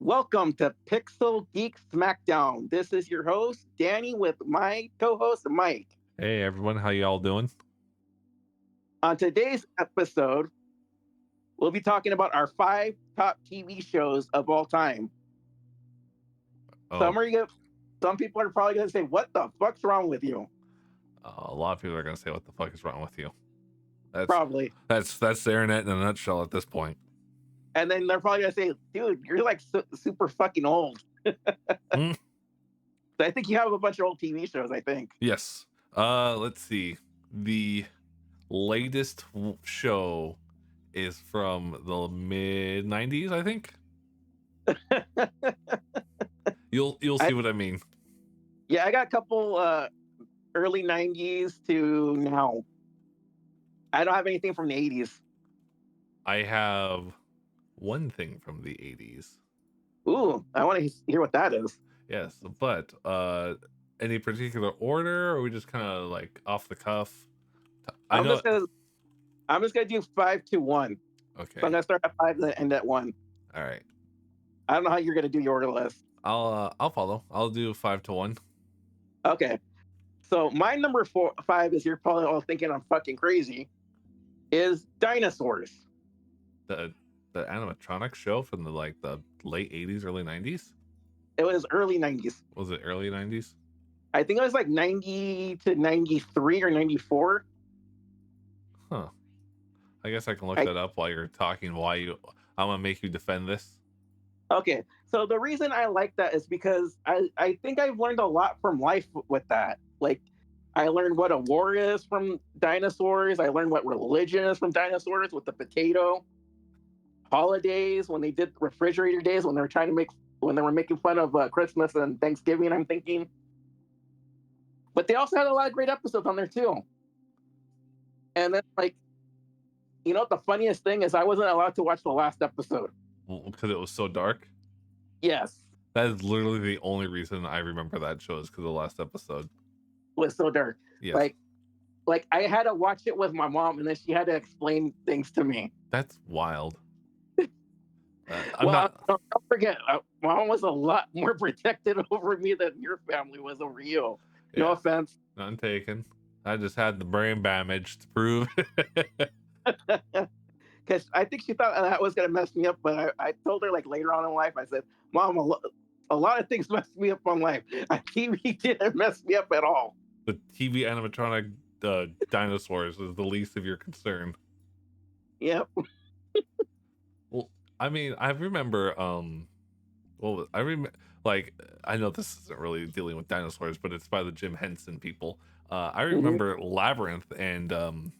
Welcome to Pixel Geek Smackdown. This is your host, Danny, with my co host, Mike. Hey everyone, how y'all doing? On today's episode, we'll be talking about our five top TV shows of all time. Oh, Some are gonna, some people are probably going to say, "What the fuck's wrong with you?" a lot of people are gonna say, "What the fuck is wrong with you?" That's Probably. that's the internet in a nutshell at this point. And then they're probably going to say, "Dude, you're like super fucking old." Hmm? I think you have a bunch of old TV shows, I think. Yes. Let's see. The latest show is from the mid '90s, I think. You'll I, see what I mean. yeah, I got a couple early 90s to now. I don't have anything from the 80s. I have one thing from the '80s. Ooh, I want to hear what that is. Yes, but any particular order, or we just kind of like off the cuff? I I'm know. just gonna I'm just gonna do 5 to 1. So I'm Okay. gonna start at five and end at one. All right. I don't know how you're gonna do your order list. I'll follow. I'll do 5 to 1. Okay. So my number 5 is, you're probably all thinking I'm fucking crazy, is dinosaurs. The animatronic show from the late '80s, early '90s. It was early 90s. Was it early '90s? I think it was like 90 to 93 or 94. Huh. I guess I can look I that up while you're talking. I'm gonna make you defend this. Okay. So the reason I like that is because I think I've learned a lot from life with that. Like, I learned what a war is from dinosaurs. I learned what religion is from dinosaurs with the potato. Holidays, when they did refrigerator days, when they were trying to make when they were making fun of Christmas and Thanksgiving, I'm thinking. But they also had a lot of great episodes on there too. And then, like, what the funniest thing is, I wasn't allowed to watch the last episode. Because it was so dark. Yes, That is literally the only reason I remember that show, is because of the last episode. it was so dark. Yes, Like I had to watch it with my mom, and then she had to explain things to me. that's wild. I'm Well, not. don't forget, my mom was a lot more protected over me than your family was over you. No Yeah, offense. none taken. I just had the brain damage to prove. Because I think she thought that was going to mess me up. But I told her, like, later on in life, I said, "Mom, a lot of things messed me up on life. TV didn't mess me up at all." The TV animatronic dinosaurs is the least of your concern. Yep. Well, I mean, I remember, well, I remember, like, I know this isn't really dealing with dinosaurs, but it's by the Jim Henson people. I Hmm. remember Labyrinth and the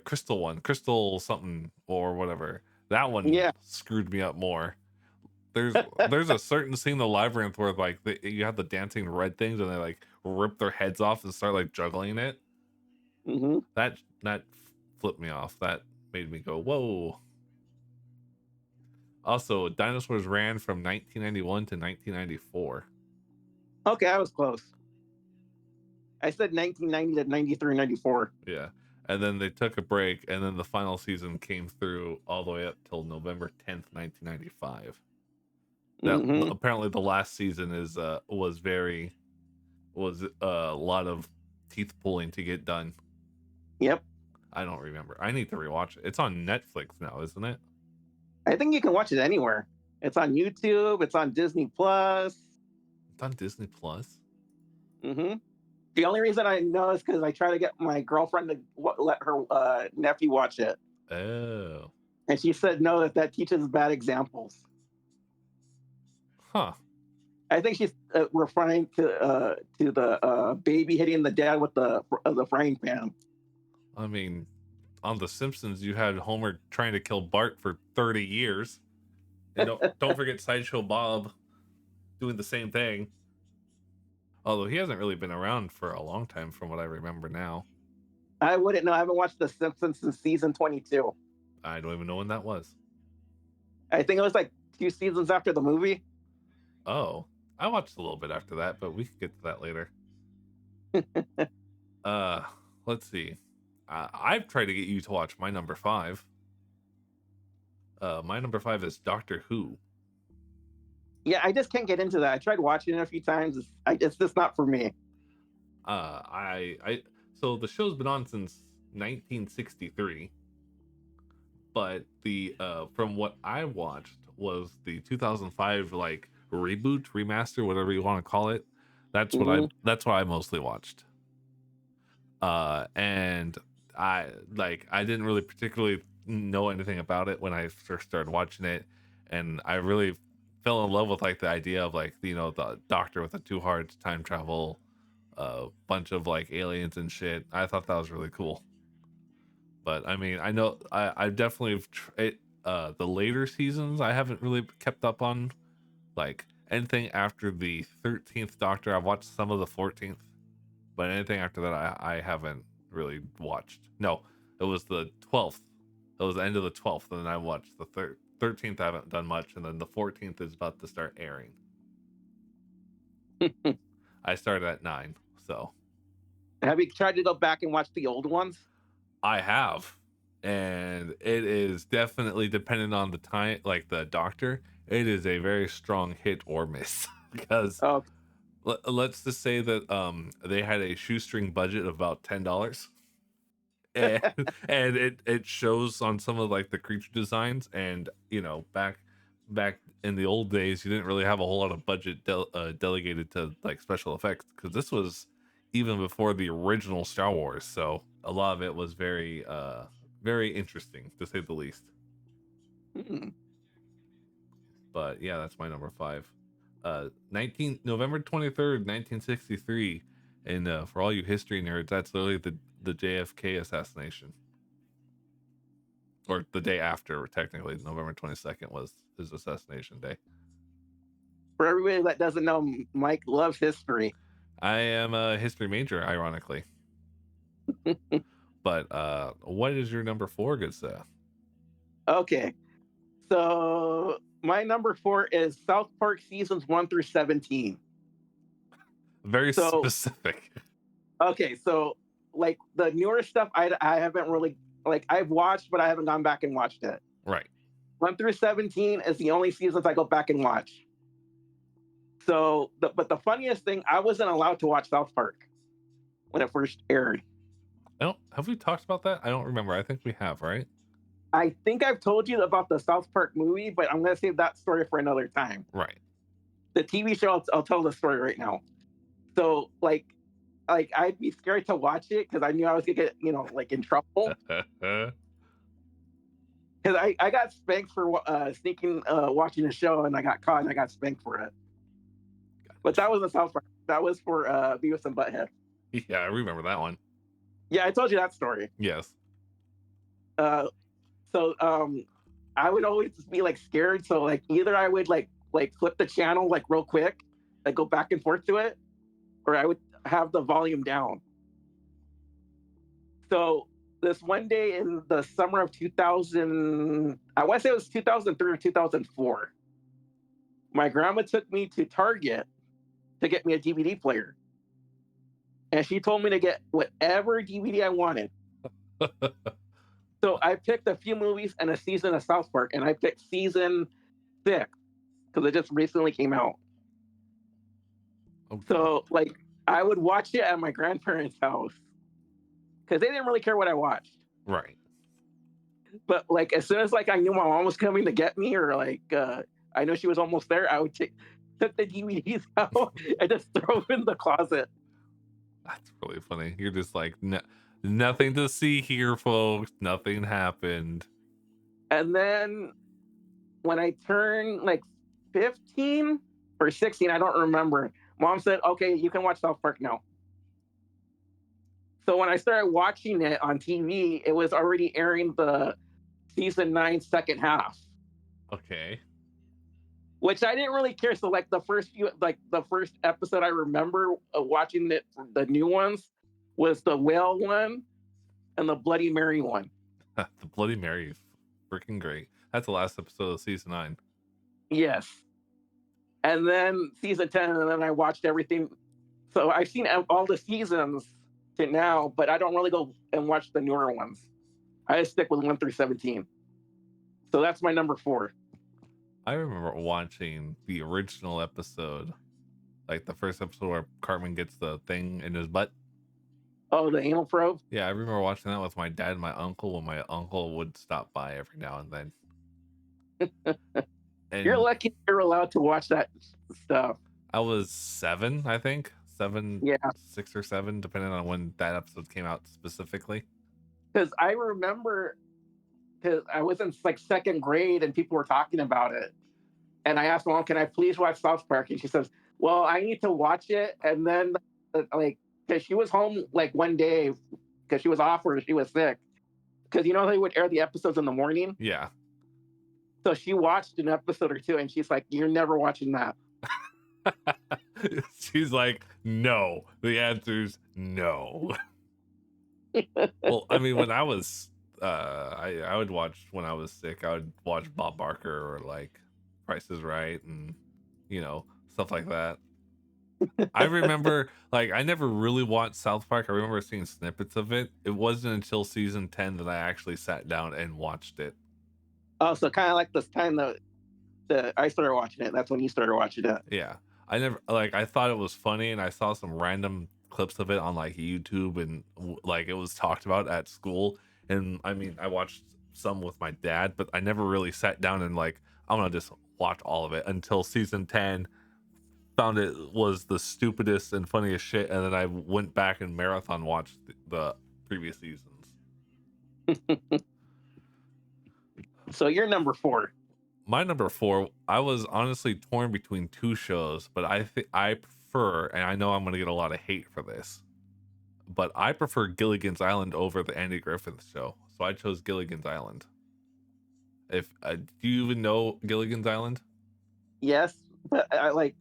crystal one, crystal something or whatever. That one Yeah. screwed me up more. There's a certain scene in the Labyrinth where like you have the dancing red things and they like rip their heads off and start like juggling it. Hmm. That flipped me off. That made me go, whoa. Also, dinosaurs ran from 1991 to 1994. Okay, I was close. I said 1990 to 93, 94. Yeah. And then they took a break, and then the final season came through all the way up till November 10th, 1995. That Hmm. apparently the last season was a lot of teeth pulling to get done. Yep. I don't remember. I need to rewatch it. It's on Netflix now, isn't it? I think you can watch it anywhere. It's on YouTube. It's on Disney Plus. It's on Disney Plus. Hmm. The only reason I know is because I try to get my girlfriend to let her nephew watch it, Oh, and she said no, that teaches bad examples. huh. I think she's referring to the baby hitting the dad with the frying pan. I mean, on The Simpsons, you had Homer trying to kill Bart for 30 years, and don't forget Sideshow Bob doing the same thing. Although he hasn't really been around for a long time, from what I remember now. I wouldn't know. I haven't watched The Simpsons since season 22. I don't even know when that was. I think it was like 2 seasons after the movie. Oh, I watched a little bit after that, but we can get to that later. Uh, let's see. I've tried to get you to watch my number 5. My number 5 is Doctor Who. Yeah, I just can't get into that. I tried watching it a few times. It's just not for me. I so the show's been on since 1963, but the from what I watched was the 2005 like reboot, remaster, whatever you want to call it. Hmm. That's what I mostly watched. And I didn't really particularly know anything about it when I first started watching it, and I really fell in love with like the idea of like the doctor with the two hearts, time travel, a bunch of like aliens and shit. I thought that was really cool. But I mean, I know I definitely the later seasons I haven't really kept up on, like anything after the 13th Doctor. I've watched some of the 14th, but anything after that I haven't really watched. No, it was the 12th. It was the end of the 12th, and then I watched the 13th. I haven't done much, and then the 14th is about to start airing. I started at 9, so Have you tried to go back and watch the old ones? I have, and it is definitely dependent on the time, like the doctor. It is a very strong hit or miss because Oh, let's just say that they had a shoestring budget of about $10, and and it shows on some of like the creature designs, and back in the old days you didn't really have a whole lot of budget delegated to like special effects, because this was even before the original Star Wars, so a lot of it was very interesting to say the least. hmm. But yeah, that's my number 5. 19 November 23rd 1963, and for all you history nerds, that's literally the JFK assassination, or the day after. Technically, November 22nd was his assassination day. For everybody that doesn't know, Mike loves history. I am a history major, ironically. But what is your number 4, good sir? Okay, so my number 4 is South Park seasons 1 through 17. Very So specific. okay, so like the newer stuff, I haven't really like I've watched, but I haven't gone back and watched it. Right. 1 through 17 is the only seasons I go back and watch. So, but the funniest thing, I wasn't allowed to watch South Park when it first aired. I don't Have we talked about that? I don't remember. I think we have, right? I think I've told you about the South Park movie, but I'm going to save that story for another time. Right. The TV show, I'll tell the story right now. So, like I'd be scared to watch it because I knew I was gonna get like in trouble. Because I got spanked for sneaking watching a show, and I got caught and I got spanked for it. But that wasn't South Park. That was for Beavis and Butthead. Yeah, I remember that one. Yeah, I told you that story. Yes. Uh, so I would always be like scared. So like either I would like flip the channel like real quick, like go back and forth to it, or I would have the volume down. So this one day in the summer of 2000, I want to say it was 2003 or 2004, my grandma took me to Target to get me a DVD player. And she told me to get whatever DVD I wanted. So I picked a few movies and a season of South Park, and I picked season 6 because it just recently came out. Oh, God. So like I would watch it at my grandparents' house because they didn't really care what I watched. Right. But like as soon as like I knew my mom was coming to get me, or like I know she was almost there, I would took the DVDs out and just throw them in the closet. That's really funny. You're just like, nothing to see here, folks. Nothing happened. And then when I turned like 15 or 16, I don't remember, mom said, okay, you can watch South Park now. So when I started watching it on TV, it was already airing the season 9 second half, Okay. which I didn't really care. So like the first episode I remember watching it, the new ones, was the whale one and the Bloody Mary one. The Bloody Mary is freaking great. That's the last episode of season 9. Yes. And then season 10, and then I watched everything. So I've seen all the seasons to now, but I don't really go and watch the newer ones. I just stick with 1 through 17. So that's my number 4. I remember watching the original episode, like the first episode where Cartman gets the thing in his butt. Oh, the anal probe. Yeah, I remember watching that with my dad and my uncle when my uncle would stop by every now and then. You're And lucky you're allowed to watch that stuff. I was 7, I think. 7, Yeah, 6 or 7, depending on when that episode came out specifically. because I remember because I was in like second grade and people were talking about it, and I asked Mom, "Can I please watch South Park?" And she says, "Well, I need to watch it." And then like because she was home like one day because she was off or she was sick because you know they would air the episodes in the morning. Yeah. So she watched an episode or two and she's like, "You're never watching that." She's like, no. The answer's no. Well, I mean, when I was I would watch when I was sick, I would watch Bob Barker or like Price is Right and stuff like that. I remember like I never really watched South Park. I remember seeing snippets of it. It wasn't until season 10 that I actually sat down and watched it. Oh, so kind of like this time that I started watching it. That's when you started watching it. Yeah. I never like I thought it was funny and I saw some random clips of it on like YouTube and like it was talked about at school, and I mean I watched some with my dad, but I never really sat down and like I'm gonna just watch all of it until season 10. Found it was the stupidest and funniest shit, and then I went back and marathon watched the previous seasons. So you're number 4. My number 4, I was honestly torn between 2 shows, but I think I prefer, and I know I'm gonna get a lot of hate for this, but I prefer Gilligan's Island over the Andy Griffith Show, so I chose Gilligan's Island. If do you even know Gilligan's Island? Yes, but I like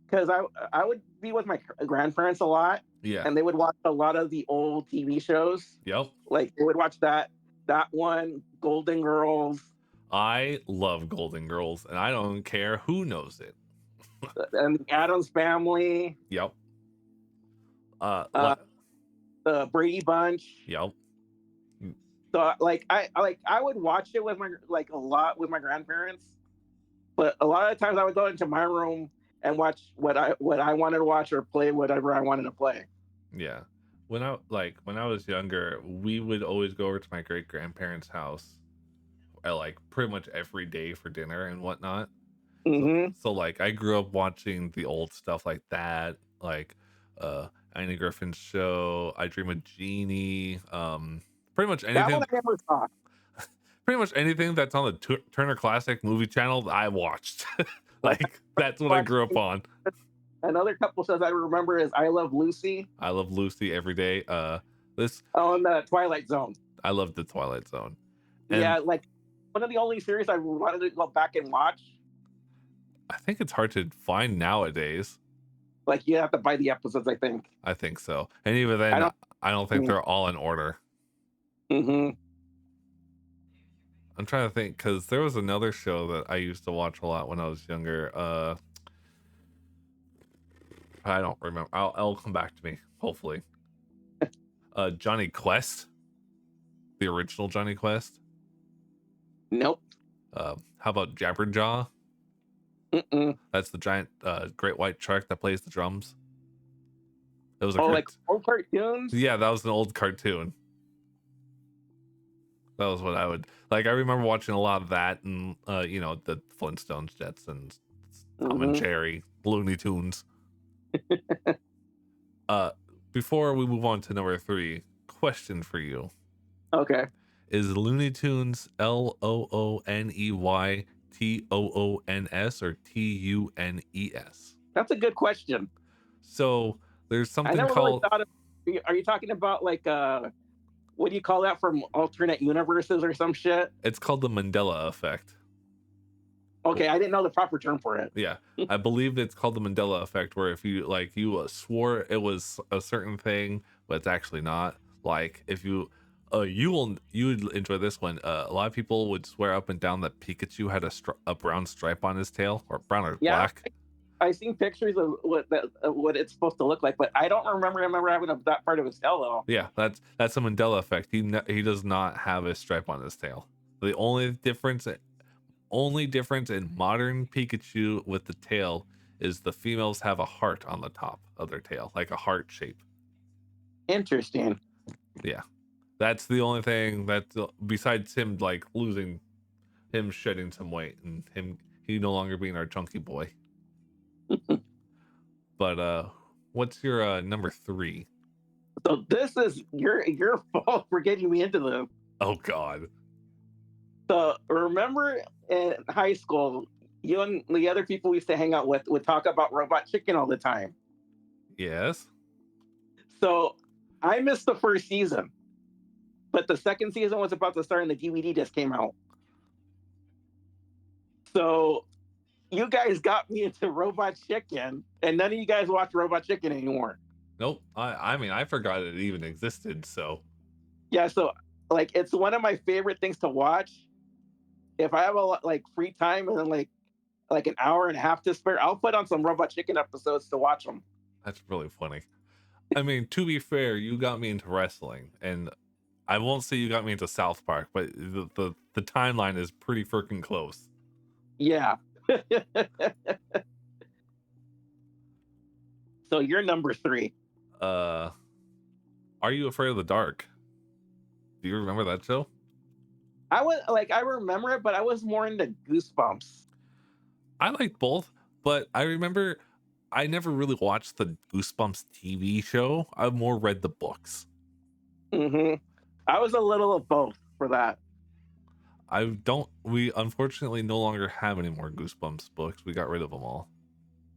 because I would be with my grandparents a lot, Yeah. and they would watch a lot of the old TV shows. Yep. Like they would watch that one, Golden Girls, I love Golden Girls, and I don't care who knows it. and the Addams Family, Yep. uh, the Brady Bunch. Yep. So I would watch it with my like a lot with my grandparents, but a lot of times I would go into my room and watch what I wanted to watch or play whatever I wanted to play. Yeah. When I was younger, we would always go over to my great grandparents' house like pretty much every day for dinner and whatnot. Hmm. So like I grew up watching the old stuff like that, like Andy Griffin's Show, I Dream of Jeannie, pretty much That one anything I never saw. pretty much anything that's on the Turner Classic Movie Channel I watched. Like that's what I grew up on. Another couple shows I remember is I Love Lucy. I Love Lucy every day. This On the Twilight Zone. I love the Twilight Zone. And Yeah, like one of the only series I wanted to go back and watch. I think it's hard to find nowadays. Like you have to buy the episodes, I think. I think so. And even then, I don't think they're all in order. Hmm. I'm trying to think because there was another show that I used to watch a lot when I was younger. I don't remember. I'll come back to me, hopefully. Johnny Quest, the original Johnny Quest. Nope. How about Jabberjaw? Mm-mm. That's the giant great white shark that plays the drums. It was Like old cartoons. Yeah, that was an old cartoon. That was what I would like. I remember watching a lot of that, and the Flintstones, Jetsons, Tom and Jerry, Looney Tunes. Before we move on to number 3, question for you. Okay. Is Looney Tunes LOONEYTOONS or TUNES? That's a good question. So there's I something never called. really thought of. Are you talking about like what do you call that from alternate universes or some shit? It's called the Mandela effect. Okay, I didn't know the proper term for it. Yeah, I believe it's called the Mandela effect, where if you swore it was a certain thing, but it's actually not. Like if you you'd enjoy this one. A lot of people would swear up and down that Pikachu had a brown stripe on his tail, or brown or black. I've seen pictures of what it's supposed to look like, but I don't remember having that part of his tail though. Yeah, that's a Mandela effect. He does not have a stripe on his tail. The only difference only difference in modern Pikachu with the tail is the females have a heart on the top of their tail, like a heart shape. Interesting. Yeah. That's the only thing that besides him like losing him shedding some weight and he no longer being our chunky boy. But what's your number 3? So this is your fault for getting me into them. Oh god. So remember in high school, you and the other people we used to hang out with would talk about Robot Chicken all the time. Yes. So I missed the first season, but the second season was about to start and the DVD just came out. So you guys got me into Robot Chicken, and none of you guys watch Robot Chicken anymore. Nope. I mean I forgot it even existed, so Yeah, so like it's one of my favorite things to watch. If I have a like free time and then like an hour and a half to spare, I'll put on some Robot Chicken episodes to watch them. that's really funny. I mean, to be fair, you got me into wrestling, and I won't say you got me into South Park, but the timeline is pretty freaking close. Yeah. So you're number 3. Are You Afraid of the Dark? Do you remember that show? I remember it, but I was more into Goosebumps. I like both, but I remember I never really watched the Goosebumps TV show. I more read the books. Hmm. I was a little of both for that. We unfortunately no longer have any more Goosebumps books. We got rid of them all.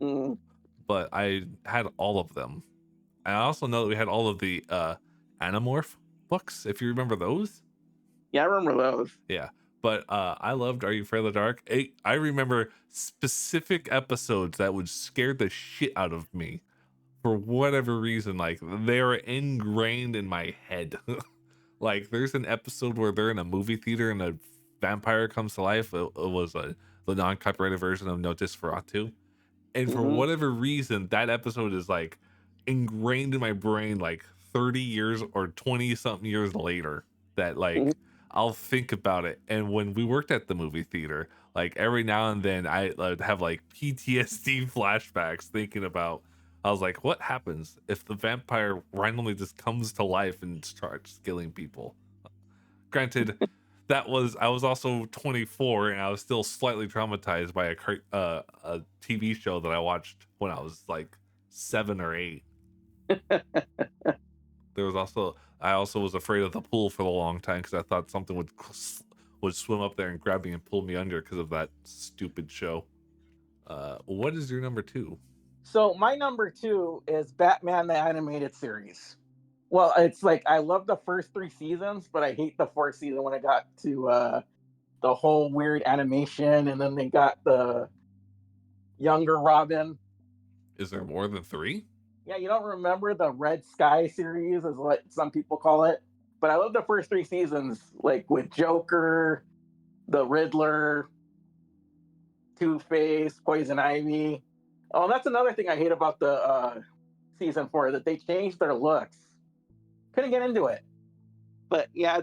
Mm. But I had all of them. I also know that we had all of the Animorph books, if you remember those. Yeah, I remember those. Yeah. But I loved Are You Afraid of the Dark? I remember specific episodes that would scare the shit out of me for whatever reason. Like they're ingrained in my head. Like there's an episode where they're in a movie theater and a vampire comes to life. It was the non-copyrighted version of Notice Feratu. And for Hmm. whatever reason, that episode is like ingrained in my brain like 30 years or 20 something years later that Hmm. like I'll think about it. And when we worked at the movie theater, like every now and then I would have like PTSD flashbacks thinking about, I was like, what happens if the vampire randomly just comes to life and starts killing people? Granted, I was also 24 and I was still slightly traumatized by a TV show that I watched when I was like 7 or 8. There was also I also was afraid of the pool for a long time because I thought something would swim up there and grab me and pull me under because of that stupid show. What is your number 2? So my number 2 is Batman the Animated Series. Well, it's like I love the first 3 seasons, but I hate the 4th season when I got to the whole weird animation, and then they got the younger Robin. Is there more than 3? Yeah, you don't remember the Red Sky series, is what some people call it. But I love the first 3 seasons, like with Joker, the Riddler, Two Face, Poison Ivy. Oh, and that's another thing I hate about the season 4, that they changed their looks. Couldn't get into it. But yeah,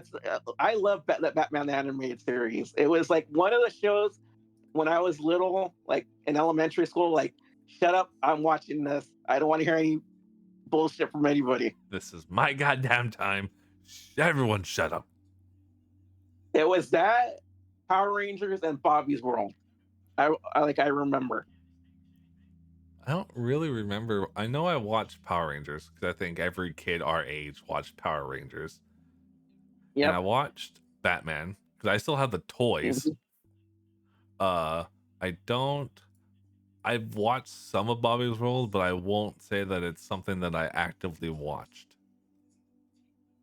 I love that Batman the Animated Series. It was like one of the shows when I was little, like in elementary school, like, shut up, I'm watching this. I don't want to hear any bullshit from anybody. This is my goddamn time. Everyone shut up. It was that, Power Rangers, and Bobby's World. I remember. I don't really remember. I know I watched Power Rangers because I think every kid our age watched Power Rangers. And I Yep. watched Batman because I still have the toys. Mhm. Uh, I don't. I've watched some of Bobby's World, but I won't say that it's something that I actively watched.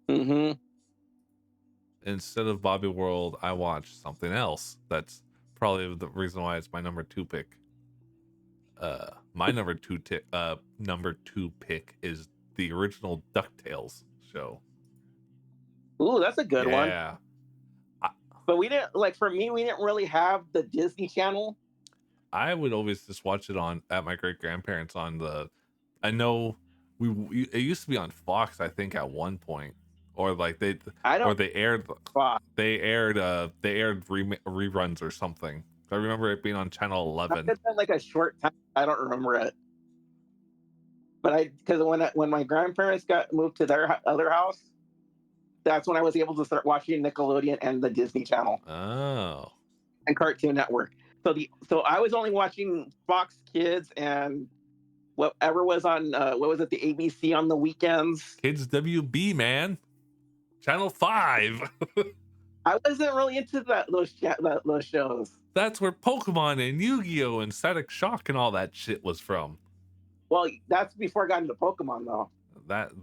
Mhm. Instead of Bobby World, I watched something else. That's probably the reason why it's my number 2 pick. My number 2 pick is the original DuckTales show. Ooh, that's a good one. Yeah. But we didn't, like, for me, we didn't really have the Disney Channel. I would always just watch it on at my great grandparents on the. I know it used to be on Fox, I think, at one point, or like I don't. they aired Fuck. they aired reruns or something. I remember it being on channel That 11. has been like a short time. I don't remember it, but because when my grandparents got moved to their other house, that's when I was able to start watching Nickelodeon and the Disney Channel Oh, and Cartoon Network. So I was only watching Fox Kids and whatever was on what was it, the ABC on the weekends. Kids WB, man. Channel 5. I wasn't really into those shows. That's where Pokemon and Yu-Gi-Oh! And Static Shock and all that shit was from. Well, that's before I got into Pokemon though. That's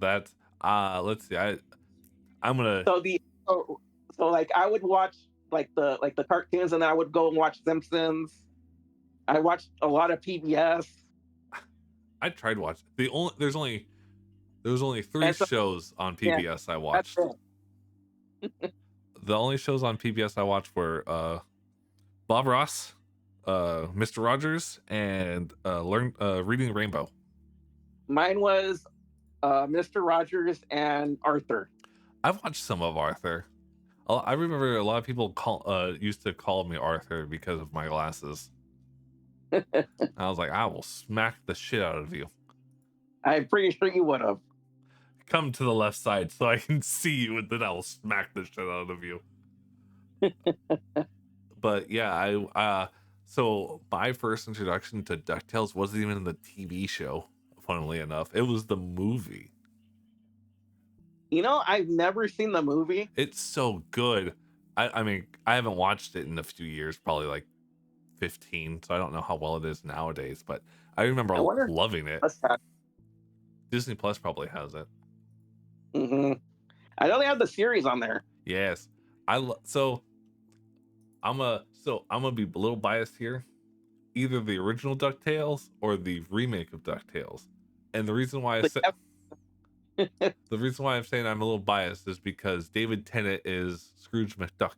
let's see. I'm gonna So the so, so like I would watch like the cartoons, and then I would go and watch Simpsons. I watched a lot of PBS. I tried watching there was only three And so shows on yeah, PBS I that's watched. it. The only shows on PBS I watched were Bob Ross, Mr. Rogers, and Reading Rainbow. Mine was Mr. Rogers and Arthur. I've watched some of Arthur. I remember a lot of people used to call me Arthur because of my glasses. I was like, I will smack the shit out of you. I'm pretty sure you would have. Come to the left side so I can see you, and then I will smack the shit out of you. But yeah, so my first introduction to DuckTales wasn't even the TV show, funnily enough. It was the movie. You know, I've never seen the movie. It's so good. I mean, I haven't watched it in a few years, probably like 15, so I don't know how well it is nowadays, but I remember I wonder. loving it. What's that? Disney Plus probably has it. I know they have the series on there. Yes. So I'm gonna be a little biased here. Either the original DuckTales or the remake of DuckTales. And the reason why the reason why I'm saying I'm a little biased is because David Tennant is Scrooge McDuck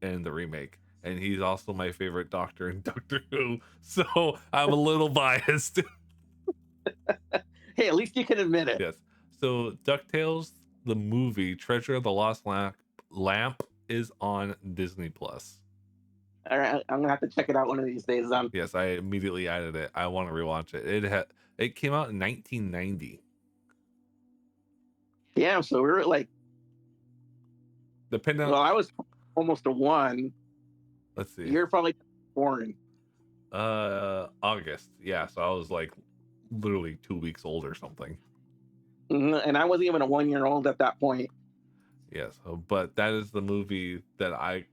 in the remake, and he's also my favorite doctor in Doctor Who. So I'm a little biased. Hey, at least you can admit it. Yes. So DuckTales, the movie Treasure of the Lost Lamp, is on Disney Plus. All right, I'm gonna have to check it out one of these days. Yes, I immediately added it. I want to rewatch it. It came out in 1990. Yeah, so we were like, Depending well, on, I was almost a one. let's see. You're probably born. August. Yeah, so I was like literally 2 weeks old or something. And I wasn't even a 1 year old at that point. Yes, but that is the movie that I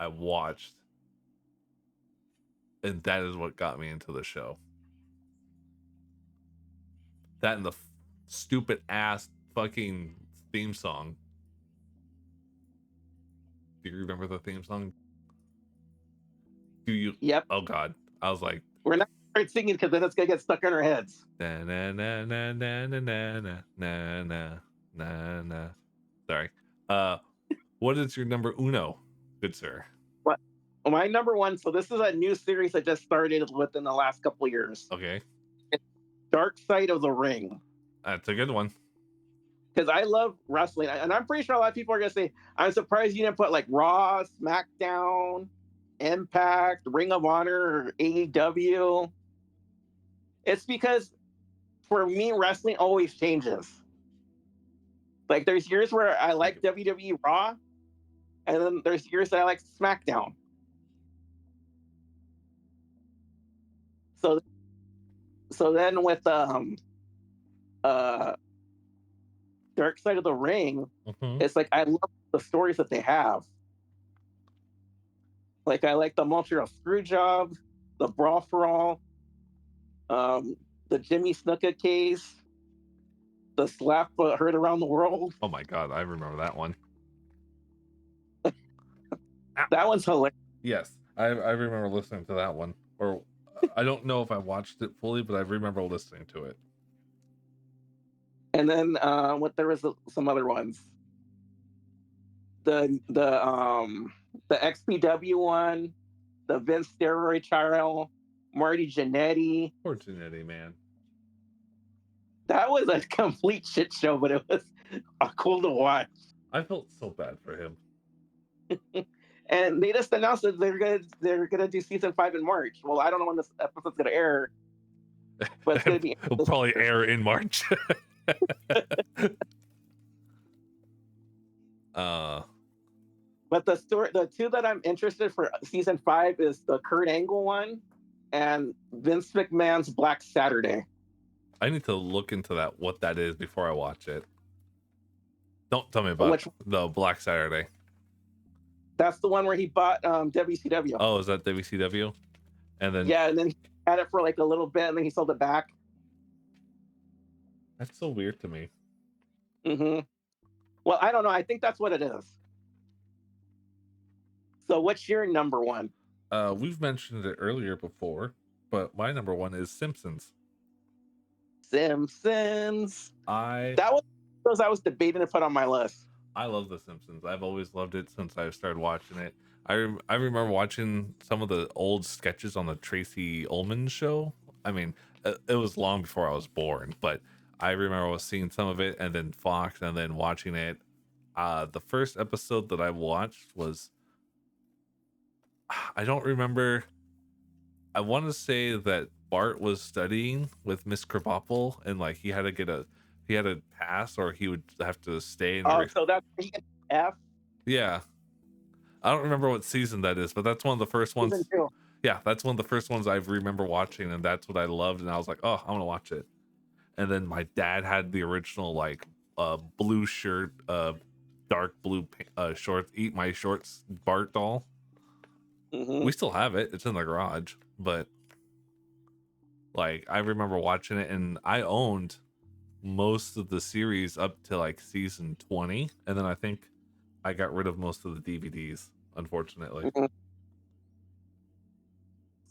watched, and that is what got me into the show. That and the stupid ass fucking theme song. Do you remember the theme song? Do you? Yep. Oh God, I was like, We're not gonna start singing because then it's gonna get stuck in our heads. na na na na na na na na na na na. Sorry. What is your number uno, good sir? What? My number one. So this is a new series that just started within the last couple of years. Okay, Dark Side of the Ring. that's a good one. Because I love wrestling, and I'm pretty sure a lot of people are gonna say, "I'm surprised you didn't put like Raw, SmackDown, Impact, Ring of Honor, or AEW." It's because for me, wrestling always changes. Like there's years where I like WWE Raw, and then there's years that I like SmackDown. So then with uh Dark Side of the Ring, it's like I love the stories that they have. Like I like the Montreal Screwjob, the Brawl for All, the Jimmy Snuka case, the slap heard around the world. Oh my God, I remember that one. That one's hilarious. Yes, I remember listening to that one. Or I don't know if I watched it fully, but I remember listening to it. And then there was some other ones. The XPW one, the Vince steroid trial, Marty Jannetty. Poor Janetti, man. That was a complete shit show, but it was cool to watch. I felt so bad for him. and they just announced that they're gonna do season 5 in March. Well, I don't know when this episode's gonna air, but it's gonna be It'll probably air in March. uh But the two that I'm interested for season 5 is the Kurt Angle one and Vince McMahon's Black Saturday. I need to look into that, what that is, before I watch it. Don't tell me about Which the Black Saturday. that's the one where he bought WCW. Oh, is that WCW? And then Yeah, and then he had it for like a little bit, and then he sold it back. that's so weird to me. Hmm. Well, I don't know. I think that's what it is. So, what's your number one? We've mentioned it earlier before, but my number one is Simpsons. Simpsons. I That was those I was debating to put on my list. I love The Simpsons. I've always loved it since I started watching it. I remember watching some of the old sketches on the Tracy Ullman show. I mean, it was long before I was born, but I remember I was seeing some of it, and then Fox, and then watching it. The first episode that I watched was, I don't remember. I want to say that Bart was studying with Miss Krabappel, and like he had to pass, or he would have to stay. Oh, so that's F. Yeah, I don't remember what season that is, but that's one of the first ones. Season 2. Yeah, that's one of the first ones I remember watching, and that's what I loved. And I was like, oh, I'm gonna watch it. And then my dad had the original like blue shirt, dark blue shorts, eat my shorts Bart doll. Hmm. We still have it. It's in the garage, but like I remember watching it, and I owned most of the series up to like season 20, and then I think I got rid of most of the DVDs, unfortunately. Hmm.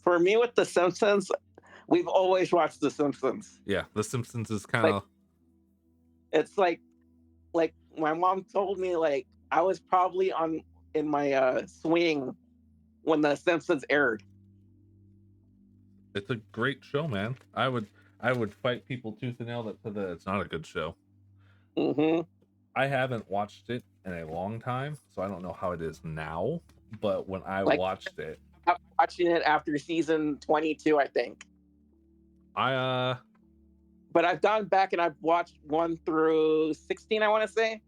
For me, with The Simpsons, we've always watched The Simpsons. Yeah, The Simpsons is kind of It's like my mom told me, like I was probably in my swing when The Simpsons aired. it's a great show, man. I would fight people tooth and nail that said that it's not a good show. Hmm. I haven't watched it in a long time, so I don't know how it is now. But when I Like watched it, I'm watching it after season 22, I think. I But I've gone back and I've watched 1 through 16, I want to say.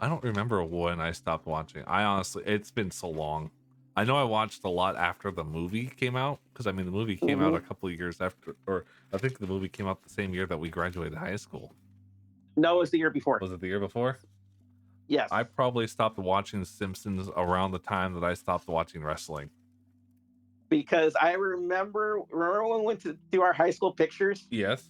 don't remember when I stopped watching. I honestly, it's been so long. I know I watched a lot after the movie came out, because I mean the movie came out a couple of years after, or I think the movie came out the same year that we graduated high school. No, it was the year before. Was it the year before? Yes. I probably stopped watching Simpsons around the time that I stopped watching wrestling. Because I remember when we went to do our high school pictures, Yes.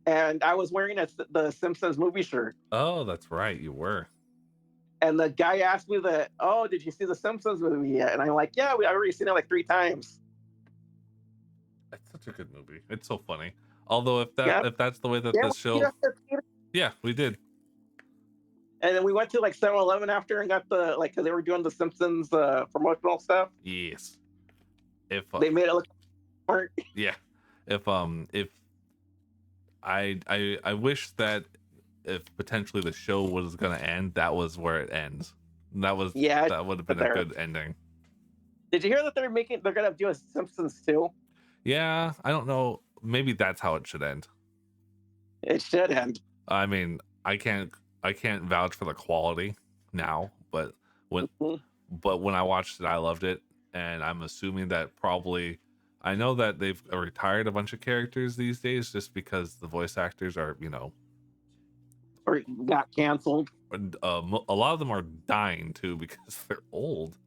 and I was wearing the Simpsons movie shirt. Oh, that's right, you were. And the guy asked me that, oh, did you see the Simpsons movie yet? And I'm like, yeah, I've already seen it like 3 times. It's such a good movie. It's so funny. Although if Yeah. that's the way that Yeah, the show, yeah, we did. and then we went to like 7-Eleven after and got the because they were doing the Simpsons promotional stuff. Yes. If They made it look smart. yeah, if I wish that if potentially the show was gonna end, that was where it ends. That would have been a good ending. Did you hear that they're gonna do a Simpsons 2? Yeah, I don't know. Maybe that's how it should end. It should end. I mean, I can't vouch for the quality now, but when I watched it, I loved it, and I'm assuming that probably, I know that they've retired a bunch of characters these days just because the voice actors are, Or got canceled. a lot of them are dying too because they're old.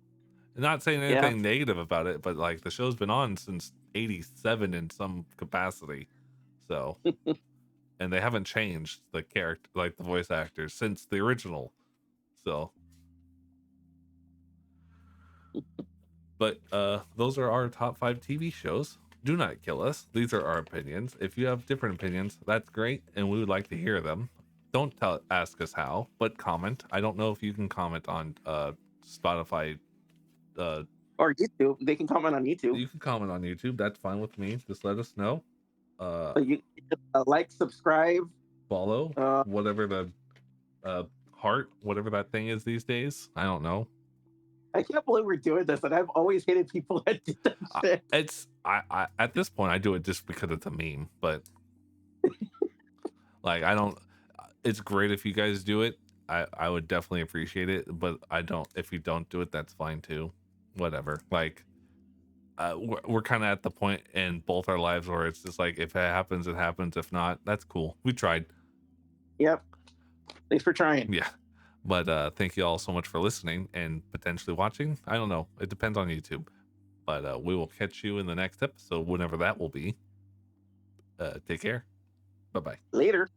Not saying anything negative about it, but like the show's been on since '87 in some capacity, so and they haven't changed the character, like the voice actors, since the original. So, but those are our top 5 TV shows. Do not kill us. These are our opinions. If you have different opinions, that's great, and we would like to hear them. Don't ask us how, but comment. I don't know if you can comment on Spotify. Or YouTube. They can comment on YouTube. You can comment on YouTube. That's fine with me. Just let us know. So you like, subscribe, Follow, whatever the heart, whatever that thing is these days. I don't know. I can't believe we're doing this, and I've always hated people that do that shit. It's I at this point I do it just because it's a meme, but like I don't. It's great if you guys do it. I would definitely appreciate it, but I don't. If you don't do it, that's fine too. Whatever. Like we're kind of at the point in both our lives where it's just like if it happens, it happens. If not, that's cool. We tried. Yep. Thanks for trying. Yeah. But thank you all so much for listening and potentially watching. I don't know. It depends on YouTube. But we will catch you in the next episode, whenever that will be. Take care. Bye bye. Later.